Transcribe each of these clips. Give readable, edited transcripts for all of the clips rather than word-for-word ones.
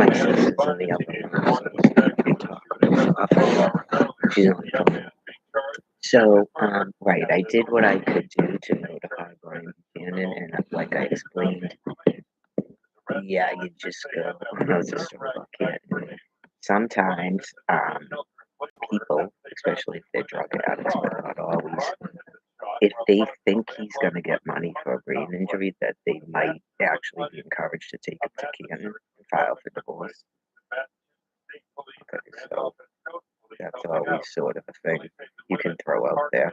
My sister's on the other line, so we can talk. She's on the phone. So, right, I did what I could do to notify Brian Buchanan, and like I explained, yeah, you just go, no, it's a story about Canton. Sometimes, people, especially if they're drug addicts, but not always, if they think he's going to get money for a brain injury, that they might actually be encouraged to take him to Canton and file for divorce. Okay, so that's always sort of a thing you can throw out there.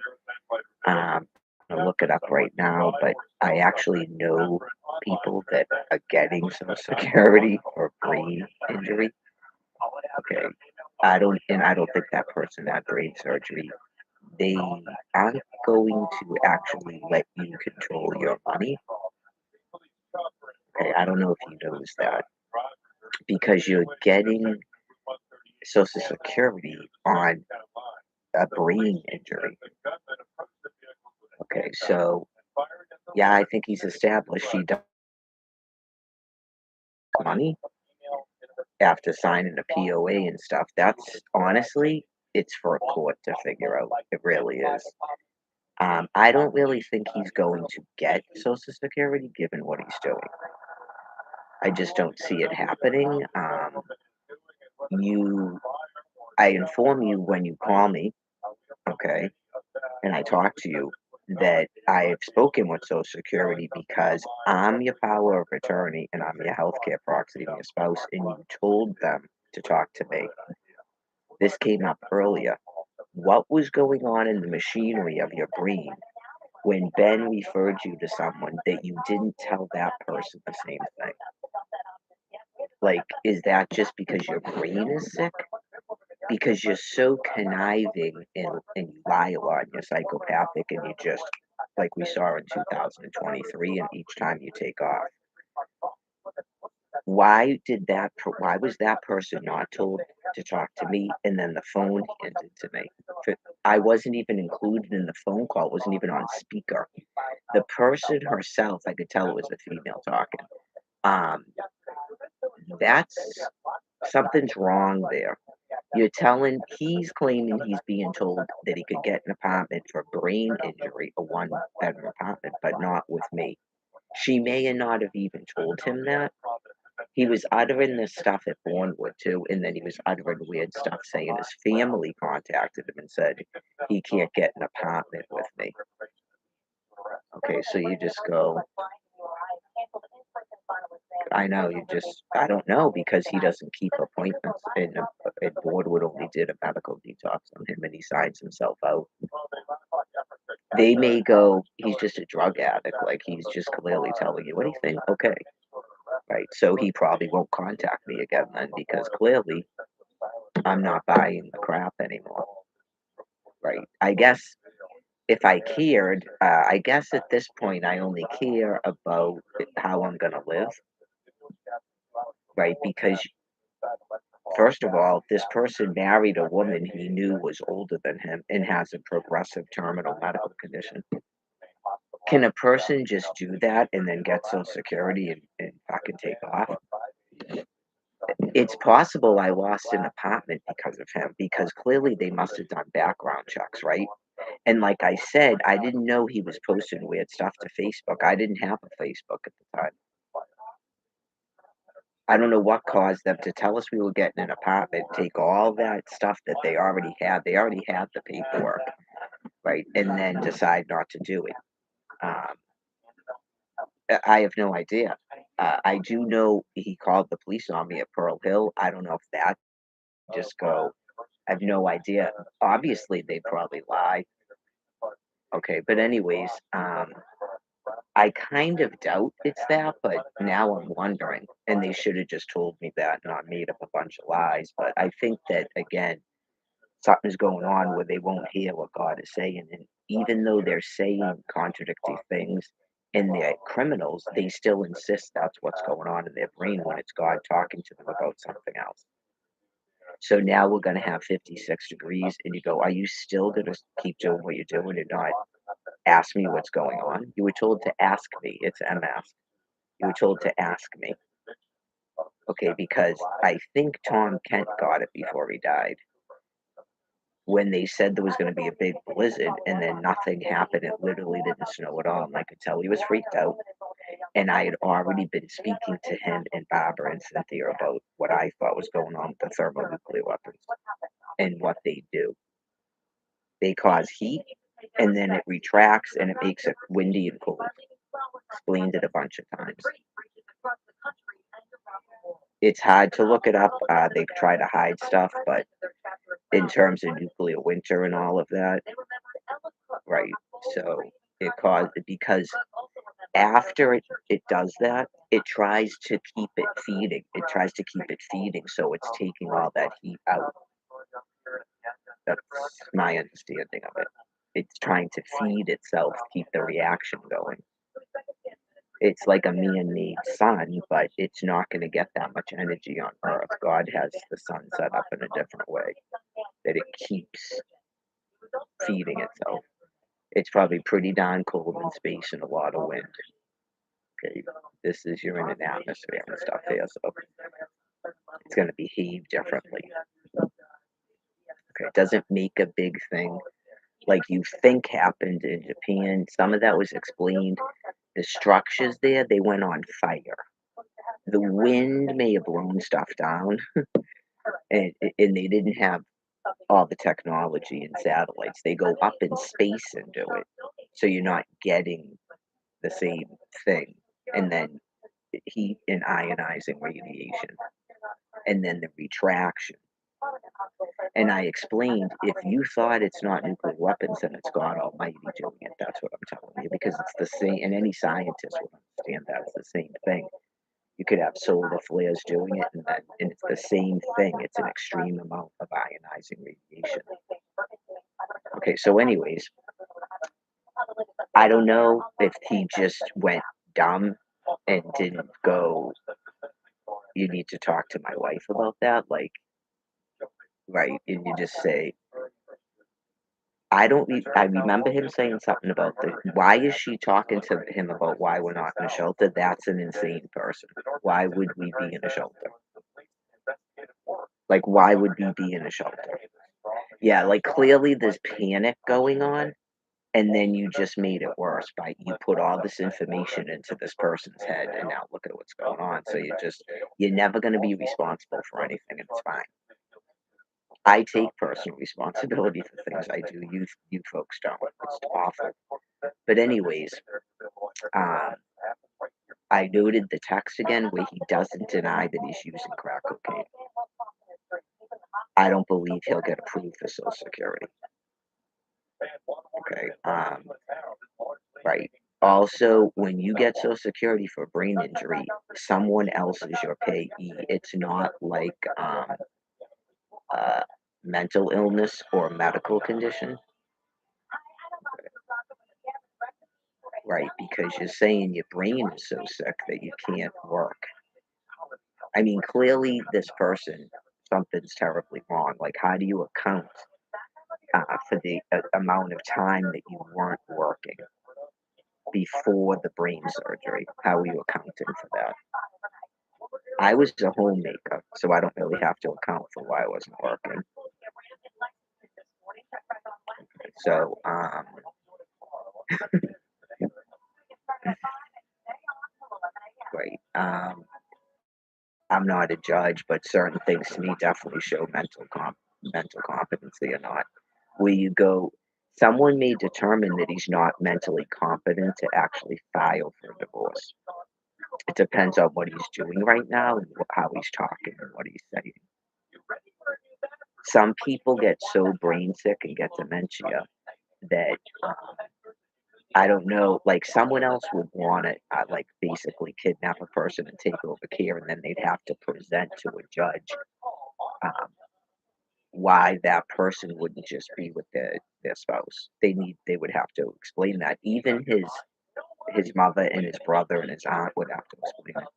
I'll look it up right now, but I actually know people that are getting Social Security for brain injury. Okay, I don't think that person had brain surgery. They aren't going to actually let you control your money. Okay, I don't know if you noticed that because you're getting Social Security on a brain injury. Okay, so yeah, I think he's established he does money after signing a POA and stuff. That's honestly, it's for a court to figure out. It really is. I don't really think he's going to get Social Security given what he's doing. I just don't see it happening. You, I inform you when you call me, okay, and I talk to you that I have spoken with Social Security because I'm your power of attorney and I'm your healthcare proxy and your spouse, and you told them to talk to me. This came up earlier. What was going on in the machinery of your brain when Ben referred you to someone that you didn't tell that person the same thing? Like, is that just because your brain is sick? Because you're so conniving and you lie a lot and you're psychopathic and you just, like we saw in 2023, and each time you take off. Why was that person not told to talk to me and then the phone handed to me? I wasn't even included in the phone call, it wasn't even on speaker. The person herself, I could tell it was a female talking. Um, that's something's wrong there. He's claiming he's being told that he could get an apartment for brain injury, a one-bedroom apartment, but not with me. She may or not have even told him that. He was uttering this stuff at Bournewood too, and then he was uttering weird stuff saying his family contacted him and said he can't get an apartment with me. Okay, so you just go, I know, I don't know because he doesn't keep appointments, and Bournewood only did a medical detox on him and he signs himself out. They may go, he's just a drug addict, like he's just clearly telling you anything. Okay, right. So he probably won't contact me again then because clearly I'm not buying the crap anymore. Right. I guess if I cared, I guess at this point I only care about how I'm gonna live, right? Because first of all, this person married a woman he knew was older than him and has a progressive terminal medical condition. Can a person just do that and then get Social Security and fucking take off? It's possible I lost an apartment because of him, because clearly they must have done background checks, right? And like I said, I didn't know he was posting weird stuff to Facebook. I didn't have a Facebook at the time. I don't know what caused them to tell us we were getting an apartment, take all that stuff that they already had. They already had the paperwork, right? And then decide not to do it. Um, I have no idea. I do know he called the police on me at Pearl Hill. I don't know if that just go. I have no idea. Obviously, they probably lie. Okay, but anyways, I kind of doubt it's that, but now I'm wondering, and they should have just told me that, not made up a bunch of lies. But I think that again, something's going on where they won't hear what God is saying, and even though they're saying contradictory things and they're criminals, they still insist that's what's going on in their brain when it's God talking to them about something else. So now we're going to have 56 degrees, and you go, are you still going to keep doing what you're doing and not ask me what's going on? You were told to ask me. It's MS. You were told to ask me. Okay, because I think Tom Kent got it before he died. When they said there was going to be a big blizzard and then nothing happened, it literally didn't snow at all. And I could tell he was freaked out. And I had already been speaking to him and Barbara and Cynthia about what I thought was going on with the thermonuclear weapons and what they do. They cause heat and then it retracts and it makes it windy and cold. Explained it a bunch of times. It's hard to look it up. They try to hide stuff, but in terms of nuclear winter and all of that, right? So it caused because after it does that, it tries to keep it feeding. It tries to keep it feeding, so it's taking all that heat out. That's my understanding of it. It's trying to feed itself, keep the reaction going. It's like a man-made sun, but it's not going to get that much energy on Earth. God has the sun set up in a different way that it keeps feeding itself. It's probably pretty darn cold in space and a lot of wind. Okay, this is you're in an atmosphere and stuff here, so it's going to behave differently. Okay, it doesn't make a big thing like you think happened in Japan. Some of that was explained. The structures there, they went on fire. The wind may have blown stuff down, and they didn't have all the technology and satellites. They go up in space and do it, so you're not getting the same thing. And then heat and ionizing radiation, and then the retraction. And I explained, if you thought it's not nuclear weapons, then it's God Almighty doing it. That's what I'm telling you, because it's the same, and any scientist would understand that it's the same thing. You could have solar flares doing it, and it's the same thing. It's an extreme amount of ionizing radiation. Okay, so anyways, I don't know if he just went dumb and didn't go, you need to talk to my wife about that, like, right, and you just say, I remember him saying something about why is she talking to him about why we're not in a shelter? That's an insane person. Why would we be in a shelter? Like, why would we be in a shelter? Yeah, like clearly there's panic going on, and then you just made it worse by you put all this information into this person's head, and now look at what's going on. So you're never going to be responsible for anything, and it's fine. I take personal responsibility for things I do. You folks don't. It's awful. But anyways, um, I noted the text again where he doesn't deny that he's using crack cocaine. I don't believe he'll get approved for Social Security. Okay. Right. Also, when you get Social Security for brain injury, someone else is your payee. It's not like uh, mental illness or medical condition. Right, because you're saying your brain is so sick that you can't work. I mean, clearly this person, something's terribly wrong. Like, how do you account for the amount of time that you weren't working before the brain surgery? How are you accounting for that? I was a homemaker, so I don't really have to account for why I wasn't working. So, right. I'm not a judge, but certain things to me definitely show mental competency or not. Where you go, someone may determine that he's not mentally competent to actually file for a divorce. It depends on what he's doing right now and how he's talking and what he's saying. Some people get so brain sick and get dementia that I don't know, like someone else would want to, like basically kidnap a person and take over care, and then they'd have to present to a judge um, why that person wouldn't just be with their spouse. They would have to explain that. Even his mother and his brother and his aunt would have to explain it.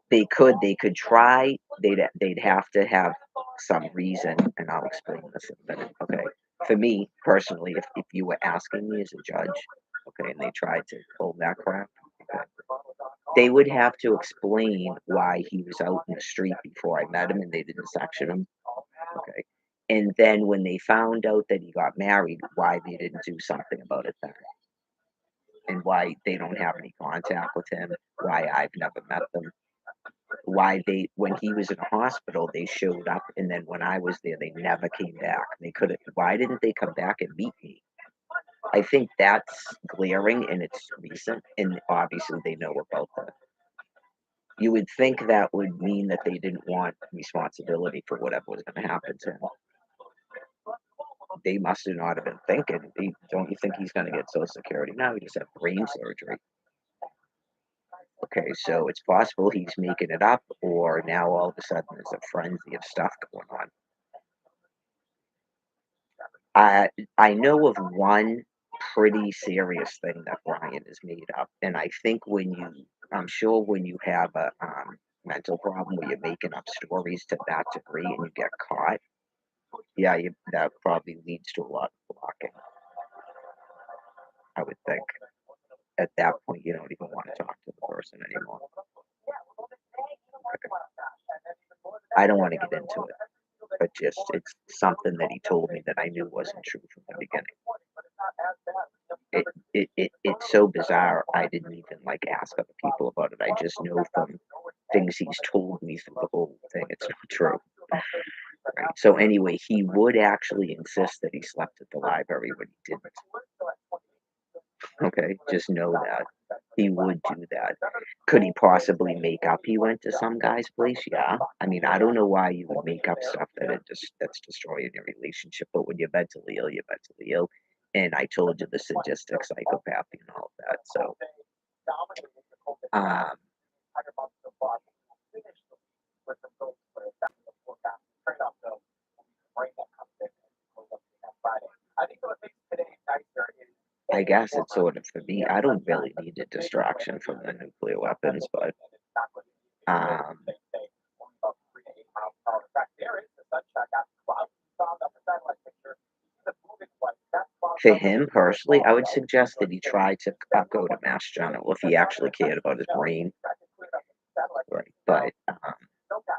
They could try. They'd have to have some reason, and I'll explain this in a minute. Okay. For me personally, if you were asking me as a judge, okay, and they tried to pull that crap, okay, They would have to explain why he was out in the street before I met him and they didn't section him. Okay. And then when they found out that he got married, why they didn't do something about it then. And why they don't have any contact with him, why I've never met them, why they when he was in a hospital they showed up and then when I was there they never came back. They couldn't why didn't they come back and meet me? I think that's glaring and it's recent and obviously they know about that. You would think that would mean that they didn't want responsibility for whatever was going to happen to him. They must have not have been thinking. Don't you think he's going to get Social Security now? He just had brain surgery. Okay, so it's possible he's making it up, or now all of a sudden there's a frenzy of stuff going on. I know of one pretty serious thing that Brian has made up, and I think I'm sure when you have a mental problem where you're making up stories to that degree and you get caught, yeah, that probably leads to a lot of blocking. I would think at that point you don't even want to talk to the person anymore. I don't want to get into it, but just it's something that he told me that I knew wasn't true from the beginning. It's so bizarre. I didn't even like ask other people about it. I just know from things he's told me through the whole thing, it's not true. Right. So anyway, he would actually insist that he slept at the library when he didn't. Okay, just know that he would do that. Could he possibly make up he went to some guy's place? Yeah. I mean, I don't know why you would make up stuff that's destroying your relationship. But when you're mentally ill, you're mentally ill. And I told you the sadistic psychopathy and all of that. So, um, I guess it's sort of for me. I don't really need a distraction from the nuclear weapons, but um, for him personally, I would suggest that he try to go to Mass General if he actually cared about his brain. Right. But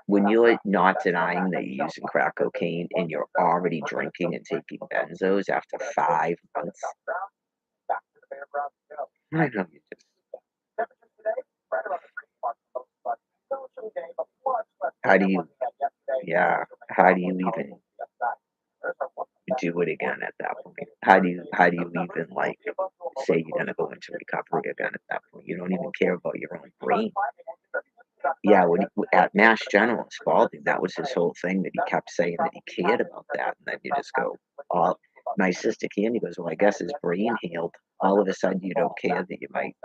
when you're not denying that you're using crack cocaine and you're already drinking and taking benzos after 5 months, I know you just how do you yeah, how do you even do it again at that point? How do you even like say you're gonna go into recovery again at that point? You don't even care about your own brain. Yeah, at Mass General Spalding, that was his whole thing that he kept saying that he cared about that, and then you just go, all my sister Candy goes, well, I guess his brain healed. All of a sudden, you don't care that you might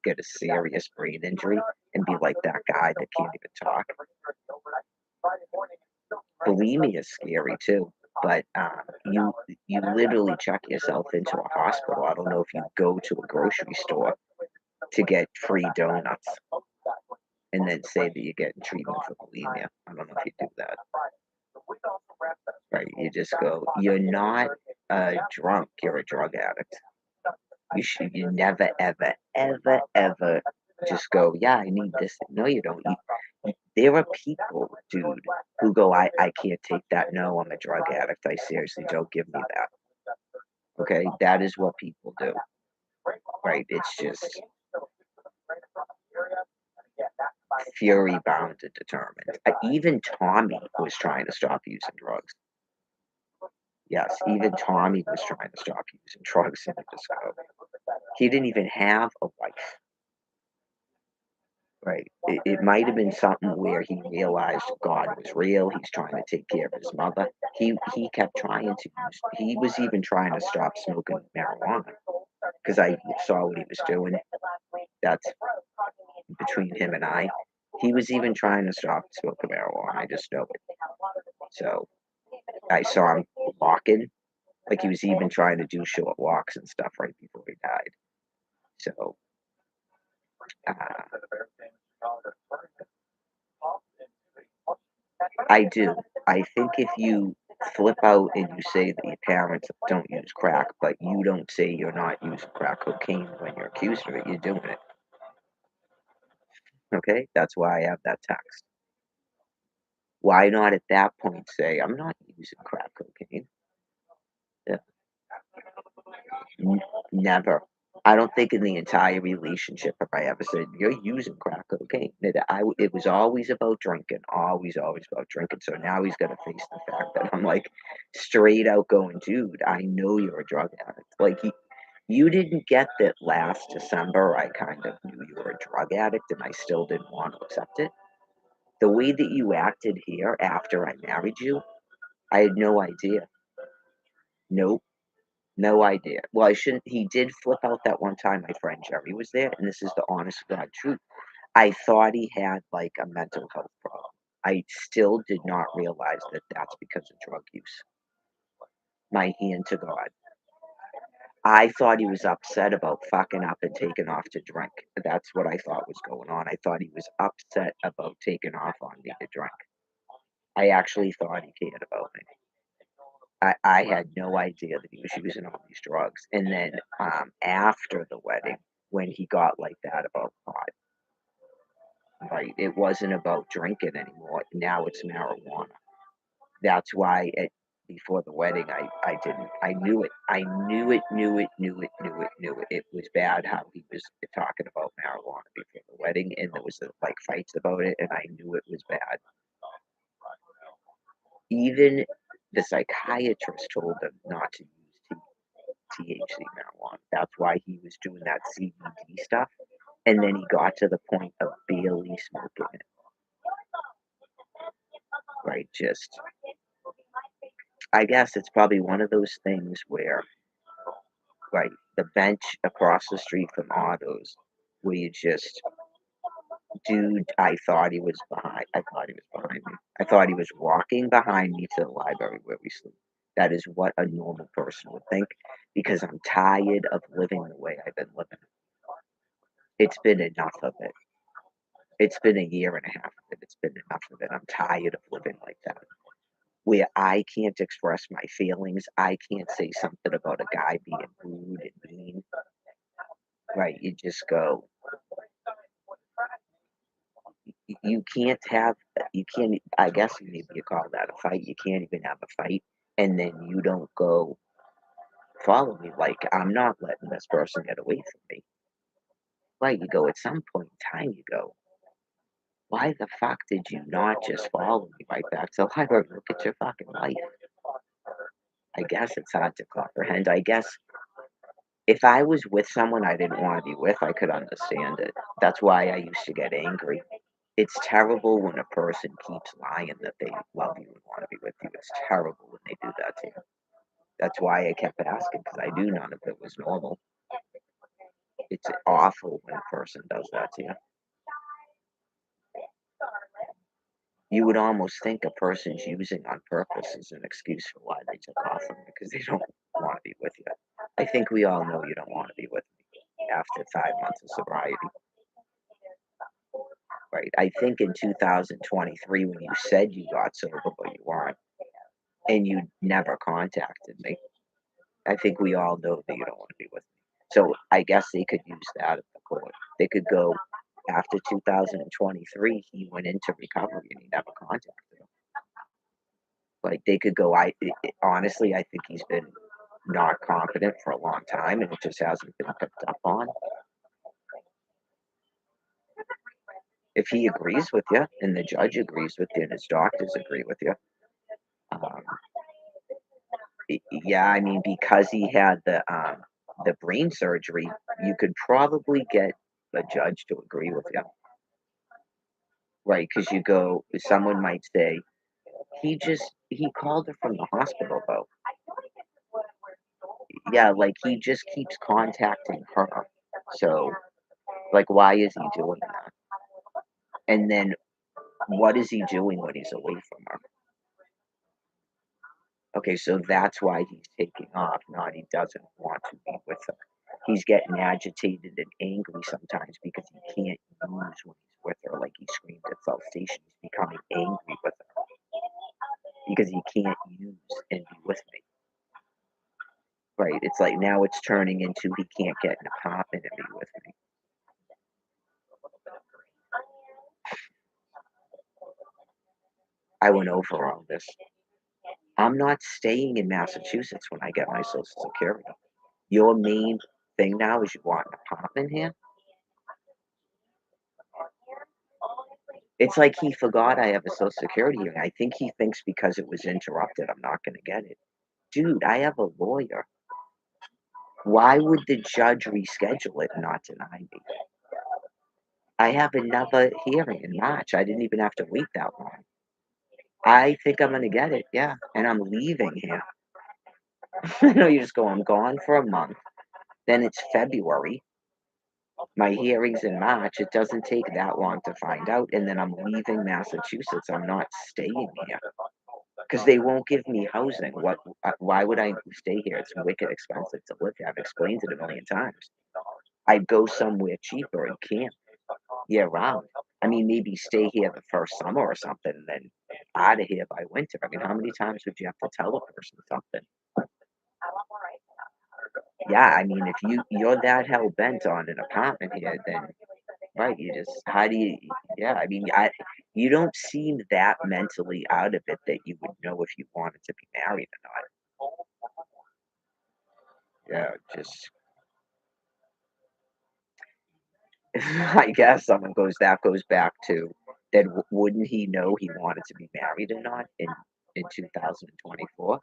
get a serious brain injury and be like that guy that can't even talk. Bulimia is scary too, but you literally check yourself into a hospital. I don't know if you go to a grocery store to get free donuts and then say that you're getting treatment for bulimia. I don't know if you do that. Right? You just go. You're not drunk. You're a drug addict. You never ever ever ever just go. Yeah, I need this. No, you don't. There are people, dude, who go. I can't take that. No, I'm a drug addict. I seriously don't give me that. Okay, that is what people do. Right? It's just fury bound and determined. Even Tommy was trying to stop using drugs. Yes, even Tommy was trying to stop using drugs in the disco. He didn't even have a wife, right? It might have been something where he realized God was real. He's trying to take care of his mother. He kept trying to use. He was even trying to stop smoking marijuana because I saw what he was doing. That's between him and I. He was even trying to stop smoking marijuana. I just know it. So I saw him walking, like he was even trying to do short walks and stuff right before he died. So uh, I do. I think if you flip out and you say that your parents don't use crack, but you don't say you're not using crack cocaine when you're accused of it, you're doing it. Okay, that's why I have that text. Why not at that point say, I'm not using crack cocaine? Yeah, n- never. I don't think in the entire relationship have I ever said, "You're using crack cocaine." It was always about drinking, always, always about drinking. So now he's got to face the fact that I'm like straight out going, dude, I know you're a drug addict. You didn't get that last December. I kind of knew you were a drug addict and I still didn't want to accept it. The way that you acted here after I married you, I had no idea. Nope. No idea. Well, I shouldn't he did flip out that one time my friend Jerry was there, and this is the honest to God truth. I thought he had, like, a mental health problem. I still did not realize that that's because of drug use. My hand to God. I thought he was upset about fucking up and taking off to drink. That's what I thought was going on. I thought he was upset about taking off on me to drink. I actually thought he cared about me. I had no idea that he was using all these drugs. And then after the wedding, when he got like that about pot, right? It wasn't about drinking anymore. Now it's marijuana. That's why before the wedding, I didn't. I knew it. I knew it. It was bad how he was talking about marijuana before the wedding, and there was like fights about it, and I knew it was bad. Even the psychiatrist told him not to use THC marijuana. That's why he was doing that CBD stuff. And then he got to the point of barely smoking it, right? Just, I guess it's probably one of those things where, right, the bench across the street from Otto's, where you just, dude, I thought he was behind. I thought he was behind me. I thought he was walking behind me to the library where we sleep. That is what a normal person would think because I'm tired of living the way I've been living. It's been enough of it. It's been a year and a half of it. It's been enough of it. I'm tired of living like that. Where I can't express my feelings. I can't say something about a guy being rude and mean. Right? You just go, you can't have, you can't, I guess maybe you call that a fight. You can't even have a fight. And then you don't go, follow me. Like, I'm not letting this person get away from me. Right? You go, at some point in time, you go, why the fuck did you not just follow me right back to the library? Look at your fucking life. I guess it's hard to comprehend. I guess if I was with someone I didn't want to be with, I could understand it. That's why I used to get angry. It's terrible when a person keeps lying that they love you and want to be with you. It's terrible when they do that to you. That's why I kept asking because I knew none of it was normal. It's awful when a person does that to you. You would almost think a person's using on purpose as an excuse for why they took off from you because they don't want to be with you. I think we all know you don't want to be with me after 5 months of sobriety, right? I think in 2023, when you said you got sober, but you weren't, and you never contacted me, I think we all know that you don't want to be with me. So I guess they could use that at the court. They could go after 2023, he went into recovery and he never contacted him. Like they could go. Honestly, I think he's been not confident for a long time, and it just hasn't been picked up on. If he agrees with you, and the judge agrees with you, and his doctors agree with you, um, yeah, I mean, because he had the brain surgery, you could probably get a judge to agree with you, right? Because you go, someone might say, he called her from the hospital though. Yeah, like he just keeps contacting her. So, like, why is he doing that? And then what is he doing when he's away from her? Okay, so that's why he's taking off, not he doesn't want to be with her. He's getting agitated and angry sometimes because he can't use when he's with her, like he screamed at South Station. He's becoming angry with her because he can't use and be with me. Right? It's like now it's turning into he can't get in a apartment and be with me. I went over all this. I'm not staying in Massachusetts when I get my Social Security. Your main thing now is you want an apartment here? It's like he forgot I have a Social Security hearing. I think he thinks because it was interrupted, I'm not going to get it. Dude, I have a lawyer. Why would the judge reschedule it and not deny me? I have another hearing in March. I didn't even have to wait that long. I think I'm going to get it, yeah. And I'm leaving here. You just go, I'm gone for a month. Then it's February. My hearing's in March. It doesn't take that long to find out. And then I'm leaving Massachusetts. I'm not staying here because they won't give me housing. Why would I stay here? It's wicked expensive to live here. I've explained it a million times. I'd go somewhere cheaper and camp year round. I mean, maybe stay here the first summer or something, and then out of here by winter. I mean, how many times would you have to tell a person something? Yeah, I mean, if you're that hell bent on an apartment here, then right, you just how do you? Yeah, I mean, you don't seem that mentally out of it that you would know if you wanted to be married or not. Yeah, just I guess someone goes back to then wouldn't he know he wanted to be married or not in 2024?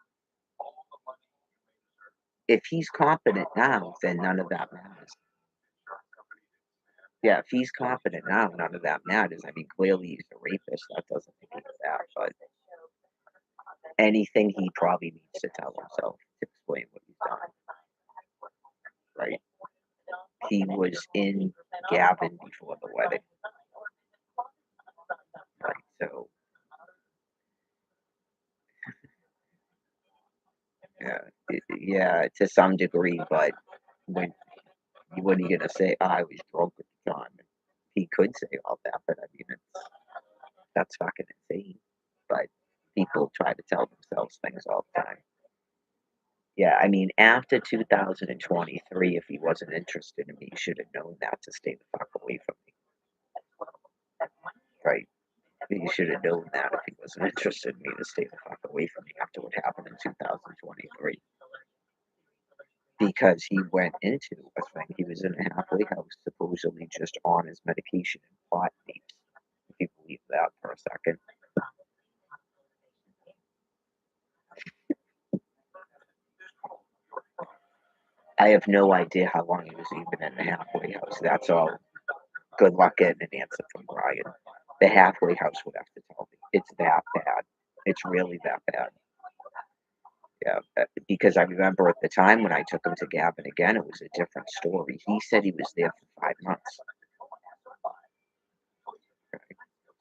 If he's confident now, then none of that matters. Yeah, if he's confident now, none of that matters. I mean, clearly he's a rapist. That doesn't make he's that, but anything he probably needs to tell himself to explain what he's done, right? He was in Gavin before the wedding, right? So, yeah, yeah, to some degree, but when what are you gonna say? "Oh, I was drunk at the time." He could say all that, but I mean, that's fucking insane. But people try to tell themselves things all the time. Yeah, I mean, after 2023, if he wasn't interested in me, he should have known that to stay the fuck away from me, right? He should have known that if he wasn't interested in me to stay the fuck away from me after what happened in 2023. Because he went into a thing. He was in a halfway house, supposedly just on his medication and pot vapes. If you believe that for a second. I have no idea how long he was even in the halfway house. That's all. Good luck getting an answer from Brian. The halfway house would have to tell me. It's that bad. It's really that bad. Yeah, because I remember at the time when I took him to Gavin again, it was a different story. He said he was there for 5 months.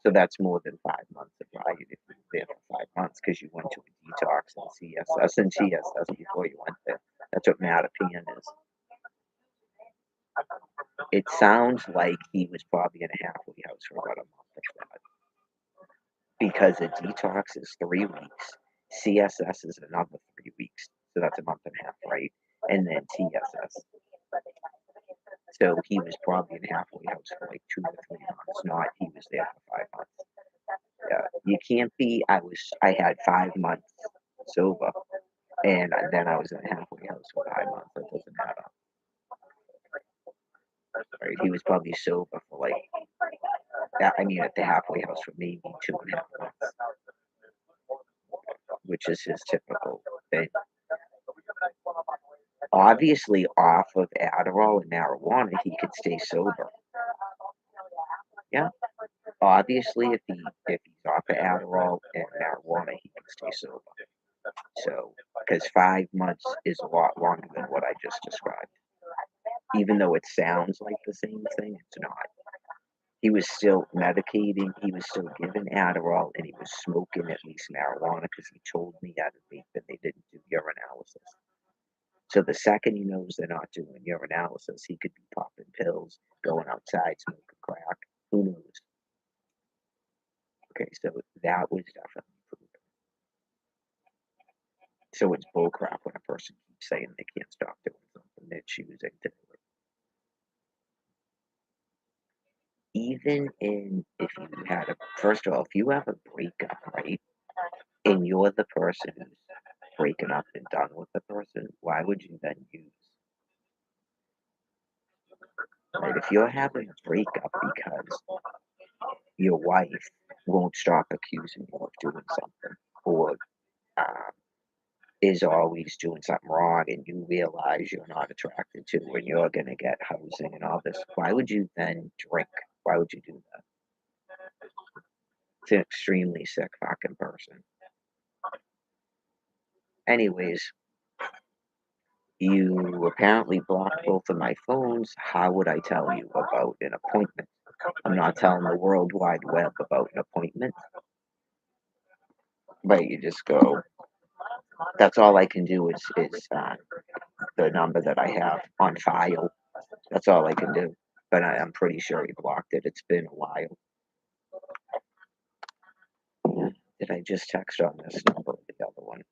So that's more than 5 months of Brian if you were there for 5 months because you went to a detox and CSS and TSS before you went there. That's what Mattapian is. It sounds like he was probably in a halfway house for about a month of that. Because a detox is 3 weeks, CSS is another 3 weeks, so that's a month and a half, right? And then TSS. So he was probably in halfway house for like 2 to 3 months, not he was there for 5 months. Yeah, you can't be. I had 5 months sober, and then I was in a halfway house for 5 months. That doesn't add up, right? He was probably sober for like, I mean, at the halfway house for maybe 2.5 months, which is his typical thing. Obviously, off of Adderall and marijuana, he could stay sober. Yeah, obviously, if he's off of Adderall and marijuana, he can stay sober. So, because 5 months is a lot longer than what I just described. Even though it sounds like the same thing, it's not. He was still medicating, he was still given Adderall, and he was smoking at least marijuana because he told me at a vape that they didn't do urinalysis. So the second he knows they're not doing urinalysis, he could be popping pills, going outside, smoking crack. Who knows? Okay, so that was definitely proven. So it's bullcrap when a person keeps saying they can't stop doing something they're choosing to do it. Even in if you had a first of all, if you have a breakup, right? and you're the person who's breaking up and done with the person, why would you then use, right? If you're having a breakup because your wife won't stop accusing you of doing something, or um, is always doing something wrong, and you realize you're not attracted to, and you're going to get housing and all this, why would you then drink? Why would you do that? It's an extremely sick fucking person. Anyways, you apparently blocked both of my phones. How would I tell you about an appointment? I'm not telling the World Wide Web about an appointment. But you just go, that's all I can do is the number that I have on file. That's all I can do. But I'm pretty sure he blocked it. It's been a while. Did I just text on this number or the other one?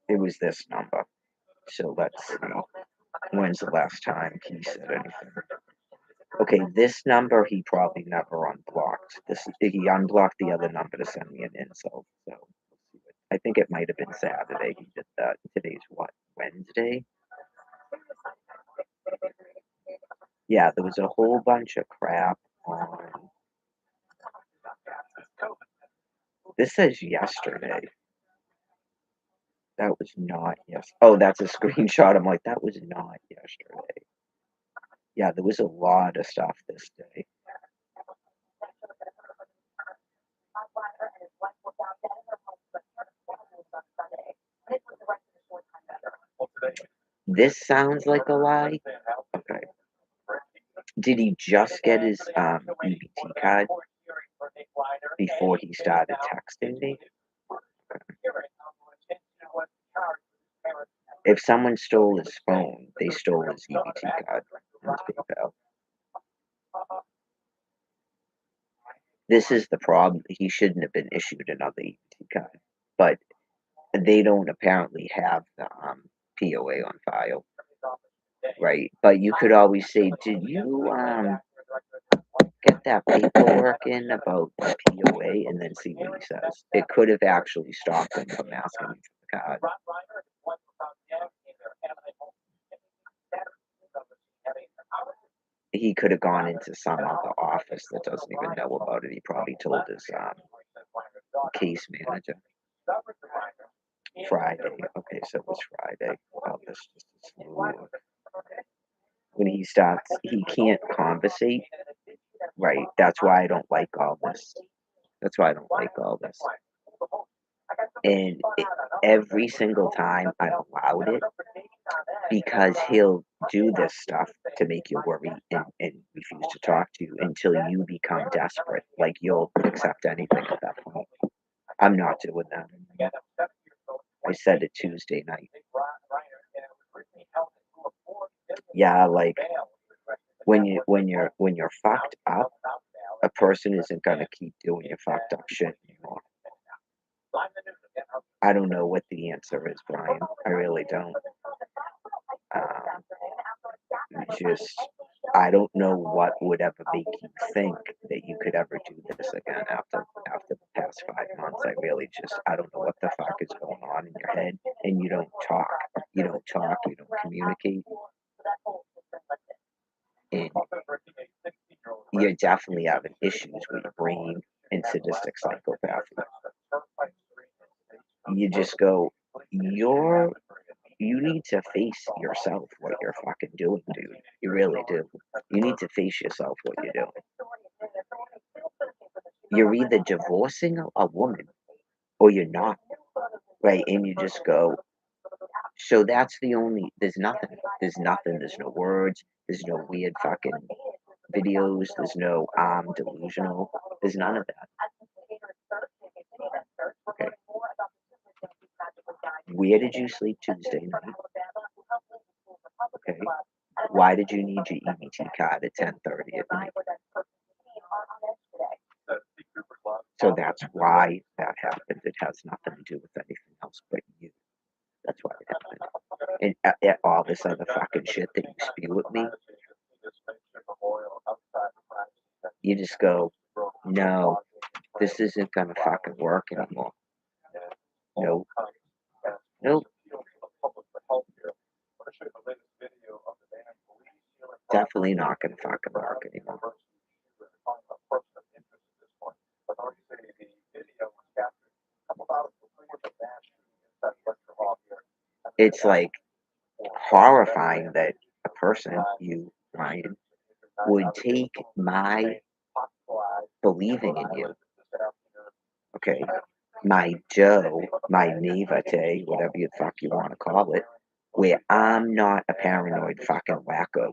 It was this number. So let's see. When's the last time he said anything? Okay, this number he probably never unblocked. He unblocked the other number to send me an insult. So I think it might have been Saturday he did that. Today's what? Wednesday? Yeah, there was a whole bunch of crap on. This says yesterday. That was not yes. Oh, that's a screenshot. I'm like, that was not yesterday. Yeah, there was a lot of stuff this day. This sounds like a lie. Okay. Did he just get his EBT card before he started texting me? If someone stole his phone, they stole his EBT card on his PayPal. This is the problem. He shouldn't have been issued another EBT card, but they don't apparently have the POA on file, right? But you could always say, "Did you get that paperwork in about the POA?" and then see what he says. It could have actually stopped him from asking you for the card. He could have gone into some other office that doesn't even know about it. He probably told his case manager. Friday. Okay, so it was Friday. Oh, this just is smooth. When he starts, he can't conversate. Right. That's why I don't like all this. That's why I don't like all this. And every single time I allowed it, because he'll do this stuff to make you worry and refuse to talk to you until you become desperate. Like you'll accept anything at that point. I'm not doing that. I said it Tuesday night. Yeah, like when you're fucked up, a person isn't gonna keep doing your fucked up shit anymore. I don't know what the answer is, Brian. I really don't. Just I don't know what would ever make you think that you could ever do this again after the past 5 months. I don't know what the fuck is going on in your head, and you don't talk. You don't talk. You don't communicate, and you're definitely having issues with your brain and sadistic psychopathy. You just go, you need to face yourself what you're fucking doing, dude. You really do. You need to face yourself what you're doing. You're either divorcing a woman or you're not, right? And you just go, so that's the only, there's nothing. There's nothing. There's no words. There's no weird fucking videos. There's no delusional. There's none of that. Okay. Where did you sleep Tuesday night? Okay. Why did you need your EBT card at 10:30 at night? So that's why that happened. It has nothing to do with anything else but you. That's why it happened. And all this other fucking shit that you spew at me, you just go, no, This isn't gonna fucking work anymore. Nope. Nope. Definitely not gonna fucking work anymore. It's like horrifying that a person, you, Ryan, would take my believing in you, okay, my Joe, my naivete, whatever the fuck you want to call it, where I'm not a paranoid fucking wacko.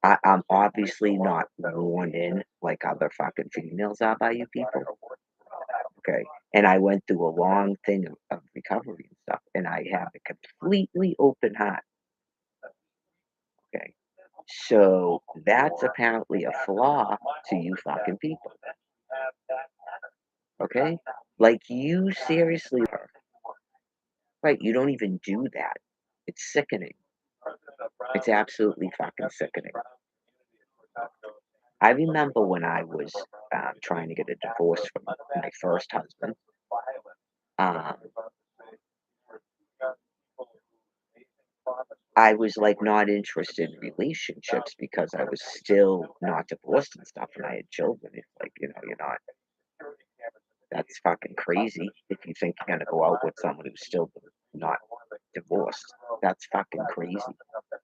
I'm obviously not worn in like other fucking females are by you people, okay? And I went through a long thing of recovery and stuff, and I have a completely open heart, okay? So that's apparently a flaw to you fucking people, okay? Like you seriously are. Right, you don't even do that. It's sickening. It's absolutely fucking sickening. I remember when I was trying to get a divorce from my first husband. Um, I was like not interested in relationships because I was still not divorced and stuff, and I had children. It's like, you're not. That's fucking crazy if you think you're gonna go out with someone who's still not divorced. That's fucking crazy.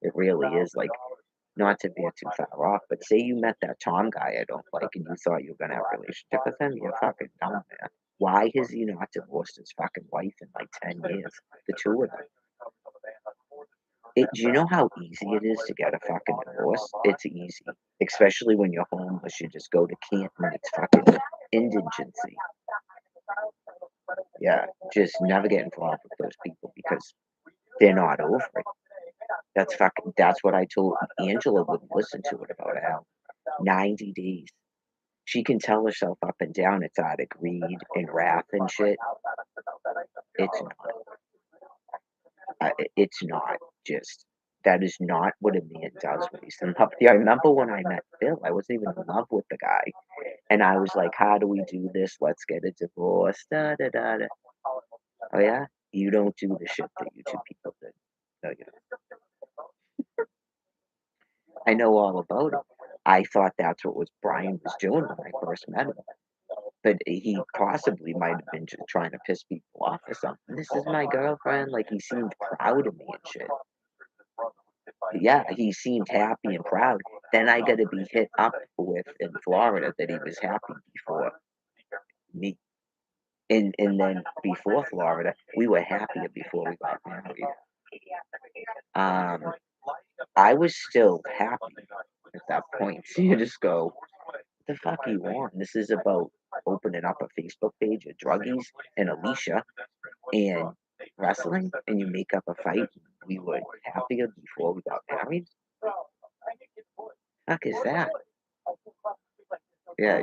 It really is. Like, not to veer too far off, but say you met that Tom guy I don't like and you thought you were gonna have a relationship with him, you're fucking dumb, man. Why has he not divorced his fucking wife in like 10 years? The two of them. Do you know how easy it is to get a fucking divorce? It's easy. Especially when you're homeless, you just go to Canton, it's fucking indigency. Yeah, just never get involved with those people because they're not over it. That's what I told Angela wouldn't listen to it about how 90 days. She can tell herself up and down it's out of greed and wrath and shit. It's not. It's not just. That is not what a man does when he's in love. Yeah, I remember when I met Phil, I wasn't even in love with the guy. And I was like, how do we do this? Let's get a divorce. Da, da, da, da. Oh, yeah? You don't do the shit that you two people did. No, you don't. I know all about it. I thought that's what was Brian was doing when I first met him. But he possibly might have been just trying to piss people off or something. This is my girlfriend. Like he seemed proud of me and shit. Yeah, he seemed happy and proud. Then I got to be hit up with in Florida that he was happy before me. And then before Florida, we were happier before we got married. Um, I was still happy at that point. So you just go, the fuck you want? This is about opening up a Facebook page of druggies and Alicia and wrestling, and you make up a fight. We were happier before we got married. Fuck is that? Yeah,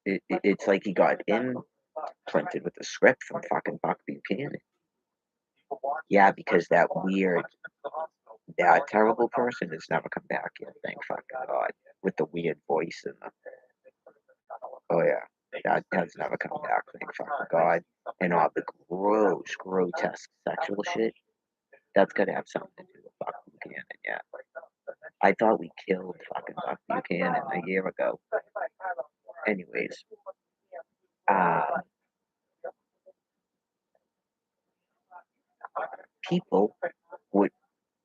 it's like he got imprinted with the script from fucking Buck Buchanan. Yeah, because that terrible person has never come back yet. Thank fucking God, with the weird voice and the. Oh yeah, that has never come back. Thank fucking God. And all the gross, grotesque sexual shit. That's gotta have something to do with Buck Buchanan. Yeah, I thought we killed fucking Buck Buchanan a year ago. Anyways, uh, people would,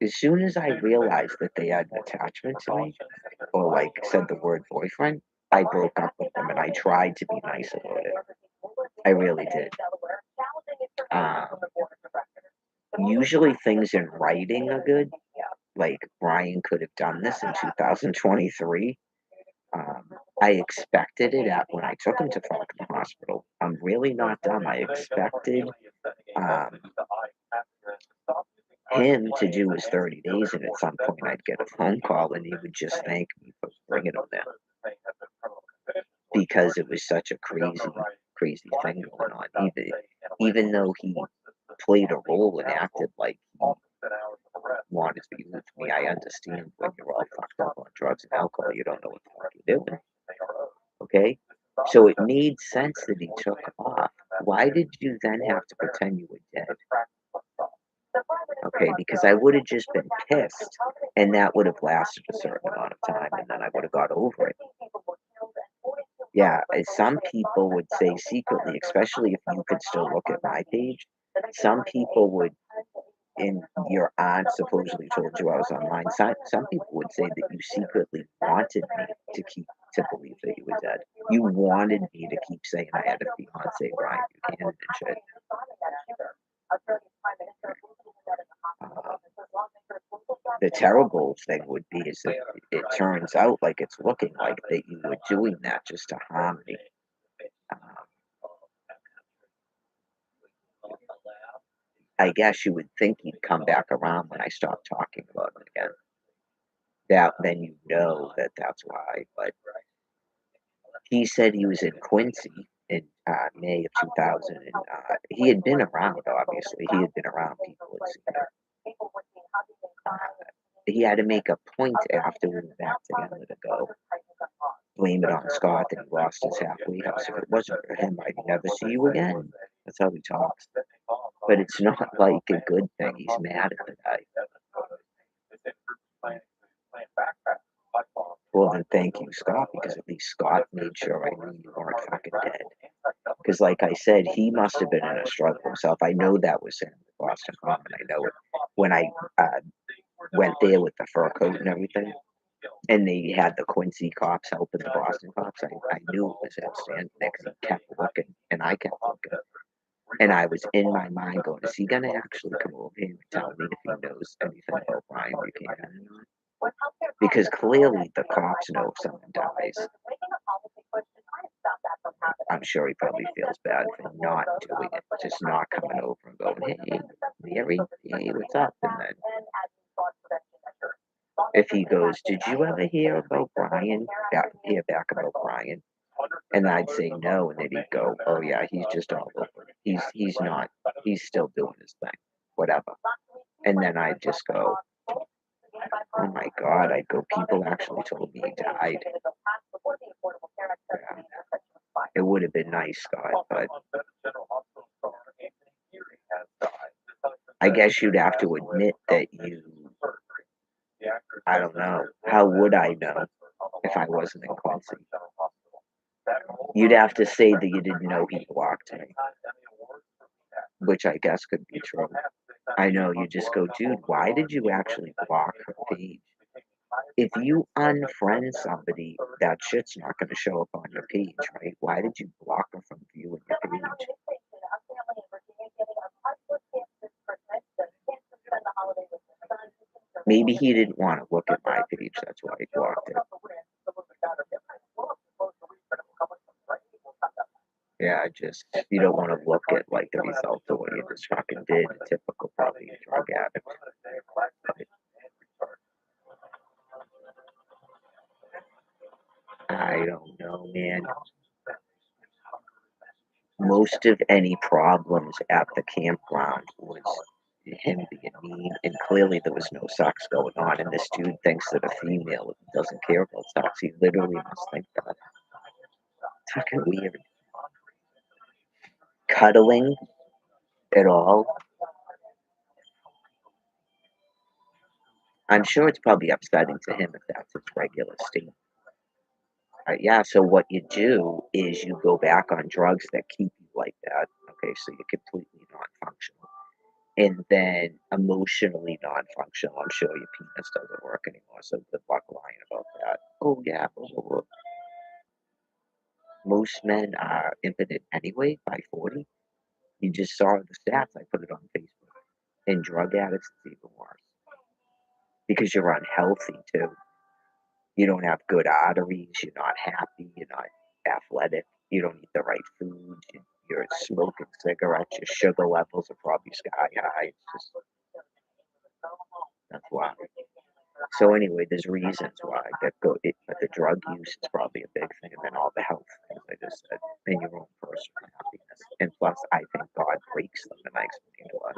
as soon as I realized that they had an attachment to me, or like said the word boyfriend, I broke up with them and I tried to be nice about it. I really did. Um, Usually things in writing are good. Like Brian could have done this in 2023. I expected it at when I took him to fucking hospital. I'm really not dumb. I expected um, him to do his 30 days, and at some point I'd get a phone call and he would just thank me for bringing him there because it was such a crazy, crazy thing going on. Even though he played a role and acted like he wanted to be with me, I understand when you're all fucked up on drugs and alcohol, you don't know what the fuck you're doing. Okay? So it made sense that he took off. Why did you then have to pretend you were dead? Okay, because I would have just been pissed, and that would have lasted a certain amount of time, and then I would have got over it. Yeah, some people would say secretly, especially if you could still look at my page, some people would, and your aunt supposedly told you I was online. Some people would say that you secretly wanted me to believe that you were dead. You wanted me to keep saying I had a fiance, Brian Buchanan, and shit. Uh, the terrible thing would be is that it turns out like it's looking like that you were doing that just to harm me. Um, I guess you would think he'd come back around when I stopped talking about him again. That then you know that that's why. But he said he was in Quincy in May of 2000, and he had been around. Obviously, he had been around people. Had seen him. He had to make a point after we went back together to go blame it on Scott that he lost his halfway house. If it wasn't for him, I'd never see you again. That's how he talks. But it's not like a good thing. He's mad at the guy. Well, then thank you, Scott, because at least Scott made sure I knew you weren't fucking dead. Because, like I said, he must have been in a struggle himself. I know that was him, Boston Common. I know it. When I went there with the fur coat and everything, and they had the Quincy cops helping the Boston cops, I knew it was him standing there because he kept looking, and I kept looking. And I was in my mind going, is he going to actually come over here and tell me if he knows anything about Brian Buchanan or not? Because clearly the cops know if someone dies. I'm sure he probably feels bad for not doing it, just not coming over and going, hey, Mary, hey, what's up? And then if he goes, did you ever hear about Brian? Hear back about Brian? And I'd say no, and then he'd go, oh yeah, he's just all over. He's not. He's still doing his thing, whatever. And then I'd just go, oh my God, I'd go, people actually told me he died. Yeah. It would have been nice, Scott, but I guess you'd have to admit that you, I don't know, how would I know if I wasn't in Quincy? You'd have to say that you didn't know he blocked me, which I guess could be true. I know, you just go, dude, why did you actually block her page? If you unfriend somebody, that shit's not going to show up on your page, right? Why did you block her from viewing your page? Maybe he didn't want to look at my page, that's why he blocked it. Yeah, just you don't want to look at like the result of what you just fucking did. Typical, probably drug addict. I don't know, man. Most of any problems at the campground was him being mean, and clearly there was no sex going on. And this dude thinks that a female doesn't care about sex. He literally must think that. It's fucking weird. Cuddling at all. I'm sure it's probably upsetting to him if that's his regular state. Yeah, so what you do is you go back on drugs that keep you like that. Okay, so you're completely non-functional. And then emotionally non-functional. I'm sure your penis doesn't work anymore, so good luck lying about that. Oh yeah, blah, blah, blah. Most men are impotent anyway by 40. You just saw the stats. I put it on Facebook. And drug addicts, it's even worse because you're unhealthy too. You don't have good arteries. You're not happy. You're not athletic. You don't eat the right food. You're smoking cigarettes. Your sugar levels are probably sky high. It's just that's why. So anyway, there's reasons why but the drug use is probably a big thing, and then all the health things I just said, and your own personal happiness. And plus, I think God breaks them, and I explained why.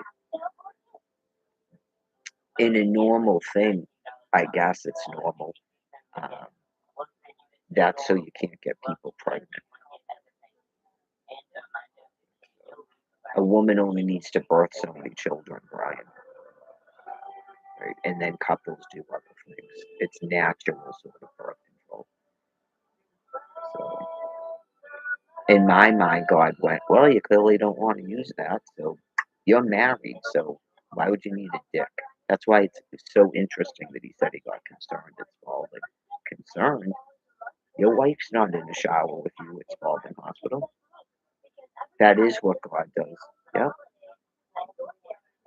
In a normal thing, I guess it's normal. Um, That's so you can't get people pregnant. A woman only needs to birth so many children, Brian. Right? And then couples do other things. It's natural sort of birth control. So, in my mind, God went, well, you clearly don't want to use that, so you're married, so why would you need a dick? That's why it's so interesting that he said he got concerned at Spalding. Concerned? Your wife's not in the shower with you at Spalding Hospital. That is what God does. Yeah.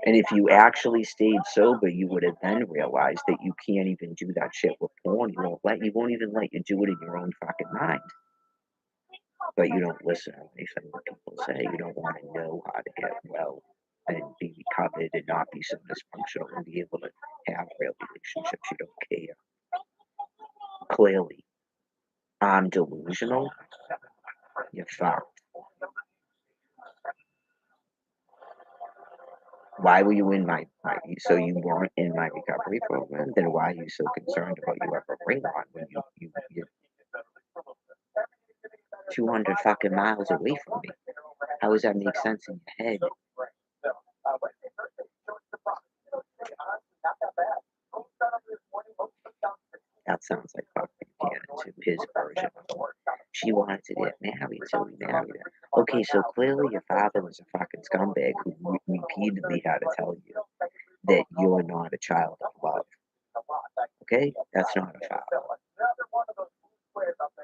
And if you actually stayed sober, you would have then realized that you can't even do that shit with porn. You won't even let you do it in your own fucking mind. But you don't listen to anything what people say. You don't want to know how to get well and be recovered and not be so dysfunctional and be able to have real relationships. You don't care. Clearly, I'm delusional. You're fucked. Why were you in so you weren't in my recovery program? Then why are you so concerned about you ever bring on when you're 200 fucking miles away from me? How does that make sense in your head? That sounds like Buck Buchanan to his version of it. She wanted to get married, so we married her. Okay, so clearly your father was a fucking scumbag who repeatedly had to tell you that you're not a child of love. Okay? That's not a father.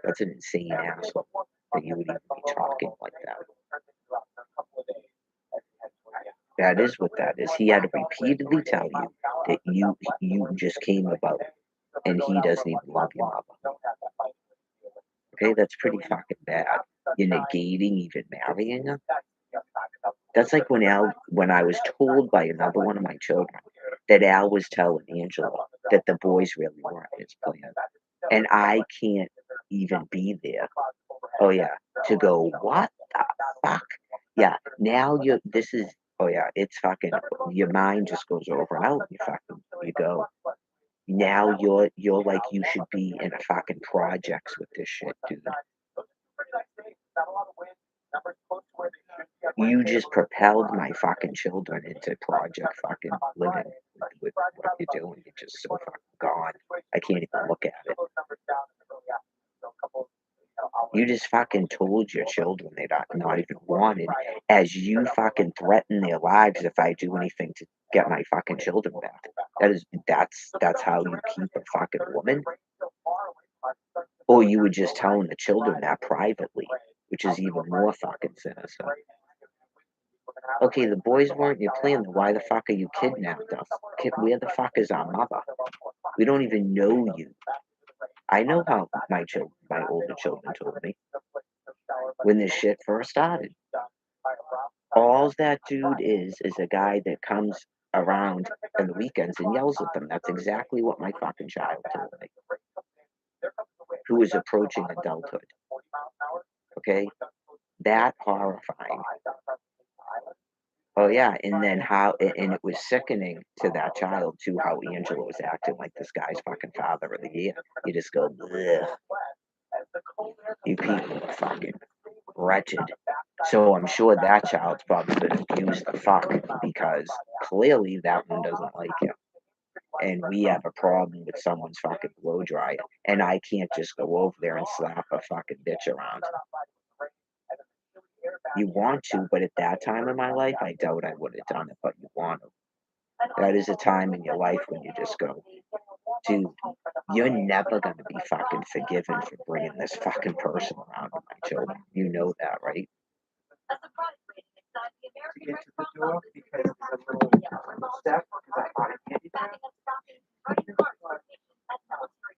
That's an insane asshole that you would even be talking like that. That is what that is. He had to repeatedly tell you that you just came about and he doesn't even love your mother. Okay, that's pretty fucking bad. You're negating even marrying her. That's like when I was told by another one of my children that Al was telling Angela that the boys really weren't his plan. And I can't even be there. Oh yeah, to go, what the fuck? Yeah, now oh yeah, it's fucking, your mind just goes over out, you go. Now you're like, you should be in a fucking projects with this shit, dude. You just propelled my fucking children into project fucking living with what you're doing. You're just so fucking gone. I can't even look at it. You just fucking told your children they're not even wanted, as you fucking threaten their lives if I do anything to get my fucking children back. That's how you keep a fucking woman? Or you were just telling the children that privately, which is even more fucking sinister. Okay, the boys weren't your plan, then why the fuck are you kidnapped us? Where the fuck is our mother? We don't even know you. I know how my older children told me when this shit first started. All that dude is a guy that comes around on the weekends and yells at them. That's exactly what my fucking child told me. Who is approaching adulthood. Okay? That horrifying. Oh yeah, and then and it was sickening to that child too, how Angela was acting like this guy's fucking father of the year. You just go, ugh. You people are fucking wretched. So I'm sure that child's probably been abused the fuck because clearly that one doesn't like him. And we have a problem with someone's fucking blow dryer, and I can't just go over there and slap a fucking bitch around. You want to, but at that time in my life, I doubt I would have done it, but you want to. That is a time in your life when you just go, dude, you're never going to be fucking forgiven for bringing this fucking person around to my children. You know that, right? To get to the door because it's a little step